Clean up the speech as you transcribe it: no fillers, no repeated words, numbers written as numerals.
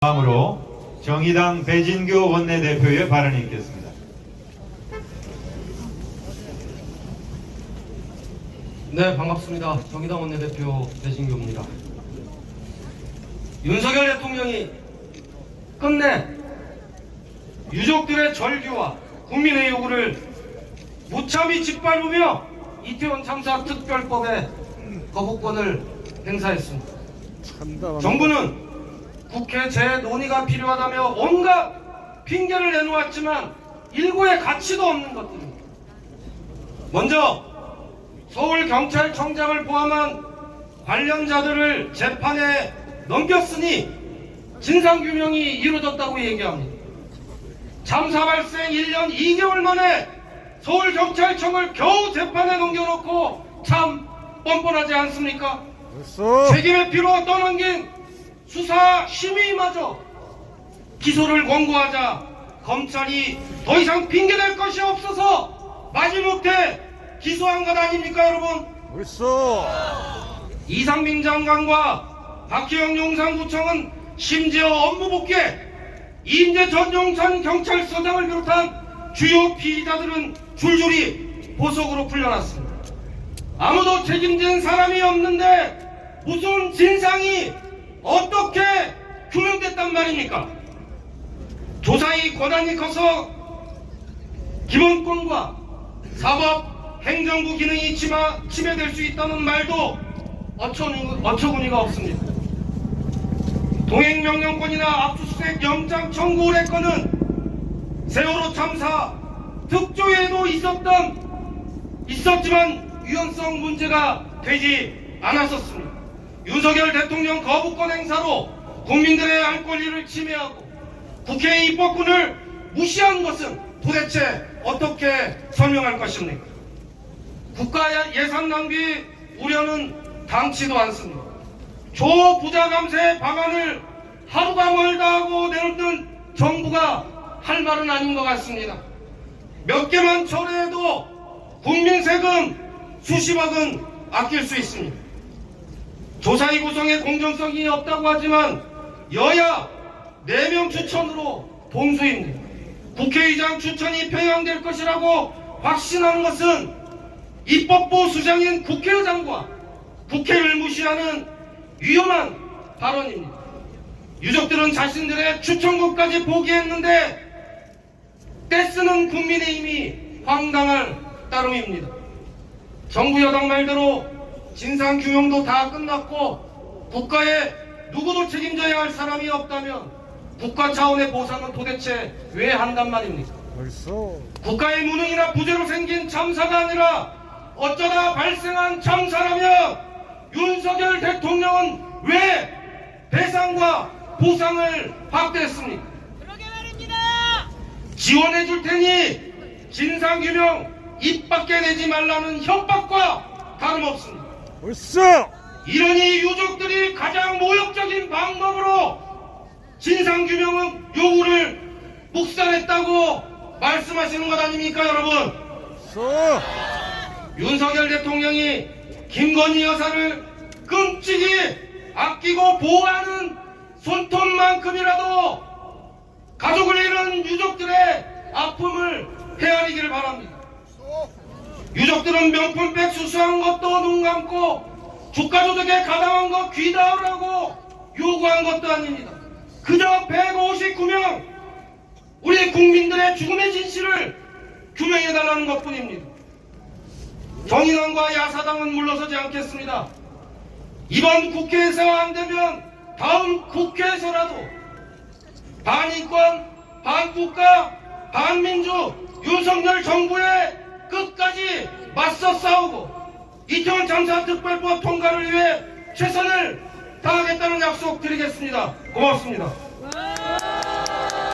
다음으로 정의당 배진교 원내대표의 발언이 있겠습니다. 네, 반갑습니다. 정의당 원내대표 배진교입니다. 윤석열 대통령이 끝내 유족들의 절규와 국민의 요구를 무참히 짓밟으며 이태원 참사 특별법의 거부권을 행사했습니다. 정부는 국회 재논의가 필요하다며 온갖 핑계를 내놓았지만 일고의 가치도 없는 것들입니다. 먼저 서울경찰청장을 포함한 관련자들을 재판에 넘겼으니 진상규명이 이루어졌다고 얘기합니다. 참사 발생 1년 2개월 만에 서울경찰청을 겨우 재판에 넘겨놓고 참 뻔뻔하지 않습니까? 책임의 피로 떠넘긴 수사 심의마저 기소를 권고하자 검찰이 더 이상 핑계댈 것이 없어서 마지못해 기소한 것 아닙니까, 여러분? 이상민 장관과 박희영 용산구청은 심지어 업무 복귀에 이인재 전 용산경찰서장을 비롯한 주요 피의자들은 줄줄이 보석으로 풀려났습니다. 아무도 책임진 사람이 없는데 무슨 진상이 어떻게 규명됐단 말입니까? 조사의 권한이 커서 기본권과 사법, 행정부 기능이 침해될 수 있다는 말도 어처구니가 없습니다. 동행명령권이나 압수수색 영장 청구 의뢰권은 세월호 참사 특조위에도 있었지만 유연성 문제가 되지 않았었습니다. 윤석열 대통령 거부권 행사로 국민들의 알 권리를 침해하고 국회의 입법권을 무시한 것은 도대체 어떻게 설명할 것입니까? 국가 예산 낭비 우려는 당치도 않습니다. 초부자 감세 방안을 하루가 멀다 하고 내놓는 정부가 할 말은 아닌 것 같습니다. 몇 개만 철회해도 국민 세금 수십억은 아낄 수 있습니다. 조사위 구성에 공정성이 없다고 하지만 여야 4명 추천으로 동수입니다. 국회의장 추천이 평양될 것이라고 확신하는 것은 입법부 수장인 국회의장과 국회를 무시하는 위험한 발언입니다. 유족들은 자신들의 추천국까지 포기했는데 떼쓰는 국민의힘이 황당할 따름입니다. 정부 여당 말대로 진상규명도 다 끝났고 국가에 누구도 책임져야 할 사람이 없다면 국가 차원의 보상은 도대체 왜 한단 말입니까? 국가의 무능이나 부재로 생긴 참사가 아니라 어쩌다 발생한 참사라면 윤석열 대통령은 왜 배상과 보상을 확대했습니까? 그러게 말입니다. 지원해 줄 테니 진상규명 입 밖에 내지 말라는 협박과 다름없습니다. 이러니 유족들이 가장 모욕적인 방법으로 진상규명은 요구를 묵살했다고 말씀하시는 것 아닙니까, 여러분? 윤석열 대통령이 김건희 여사를 끔찍이 아끼고 보호하는 손톱만큼이라도 가족을 잃은 유족들의 아픔을 헤아리기를 바랍니다. 유족들은 명품백 수수한 것도 눈 감고 주가조작에 가담한 것 귀다하라고 요구한 것도 아닙니다. 그저 159명 우리 국민들의 죽음의 진실을 규명해달라는 것뿐입니다. 정의당과 야사당은 물러서지 않겠습니다. 이번 국회에서 안되면 다음 국회에서라도 반인권, 반국가, 반민주 윤석열 정부의 끝까지 맞서 싸우고 이태원 참사 특별법 통과를 위해 최선을 다하겠다는 약속 드리겠습니다. 고맙습니다.